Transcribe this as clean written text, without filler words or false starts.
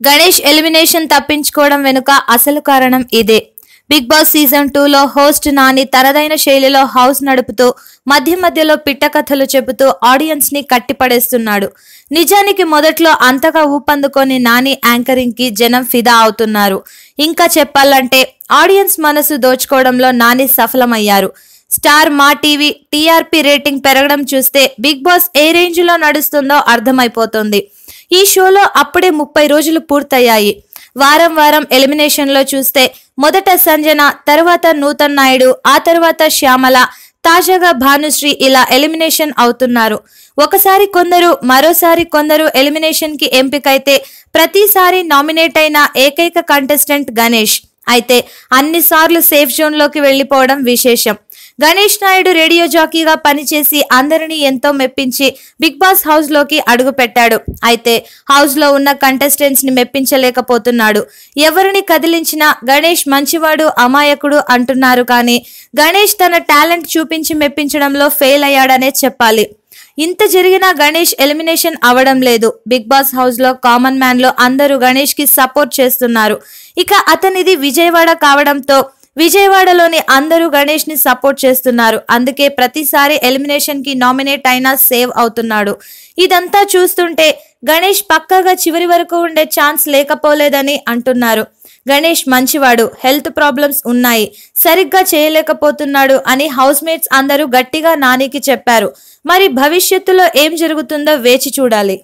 Ganesh elimination తప్పించుకోవడం వెనుక అసలు కారణం ఇదే. బిగ్ బాస్ సీజన్ 2లో హోస్ట్ నాని తనదైన శైలిలో హౌస్ నడుపుతూ మధ్య మధ్యలో పిట్ట కథలు చెబుతూ ఆడియన్స్ ని కట్టిపడేస్తున్నాడు. నిజానికి మొదట్లో అంతగా ఊపందుకొని నాని యాంకరింగ్ కి జనం ఫిదా అవుతున్నారు. ఇంకా చెప్పాలంటే ఆడియన్స్ మనసు దోచుకోవడంలో నాని సఫలమయ్యారు. స్టార్ మా టీవీ టీఆర్పీ రేటింగ్ పెరగడం చూస్తే బిగ్ బాస్ ఏ రేంజ్ లో నడుస్తుందో అర్థమైపోతుంది. ఈ షోలో అప్పుడే 30 రోజులు పూర్తయ్యాయి. వారం వారం ఎలిమినేషన్ లో చూస్తే మొదట సంజన, తర్వాత నూతన్ నాయుడు, ఆ తర్వాత శ్యామల, తాజాగా భానుశ్రీ ఇలా ఎలిమినేషన్ అవుతున్నారు. ఒకసారి కొందరు, మరోసారి కొందరు ఎలిమినేషన్ కి ఎంపికైతే ప్రతిసారి నామినేట్ అయిన ఏకైక కంటెస్టెంట్ గణేష్. అయితే అన్నిసార్లు సేఫ్ జోన్ లోకి వెళ్లిపోవడం విశేషం. గణేష్ నాయుడు రేడియో జాకీగా పనిచేసి అందరినీ ఎంతో మెప్పించి బిగ్ బాస్ హౌస్ లోకి అడుగు పెట్టాడు. అయితే హౌస్ లో ఉన్న కంటెస్టెంట్స్ ని మెప్పించలేకపోతున్నాడు. ఎవరిని కదిలించినా గణేష్ మంచివాడు, అమాయకుడు అంటున్నారు. కానీ గణేష్ తన టాలెంట్ చూపించి మెప్పించడంలో ఫెయిల్ అయ్యాడనే చెప్పాలి. ఇంత జరిగినా గణేష్ ఎలిమినేషన్ అవడం లేదు. బిగ్ బాస్ హౌస్ లో కామన్ మ్యాన్ లో అందరూ గణేష్ కి సపోర్ట్ చేస్తున్నారు. ఇక అతనిది విజయవాడ కావడంతో విజయవాడలోని అందరూ గణేష్ ని సపోర్ట్ చేస్తున్నారు. అందుకే ప్రతిసారి ఎలిమినేషన్ కి నామినేట్ అయినా సేవ్ అవుతున్నాడు. ఇదంతా చూస్తుంటే గణేష్ పక్కాగా చివరి వరకు ఉండే ఛాన్స్ లేకపోలేదని అంటున్నారు. గణేష్ మంచివాడు, హెల్త్ ప్రాబ్లమ్స్ ఉన్నాయి, సరిగ్గా చేయలేకపోతున్నాడు అని హౌస్ మేట్స్ అందరూ గట్టిగా నానికి చెప్పారు. మరి భవిష్యత్తులో ఏం జరుగుతుందో వేచి చూడాలి.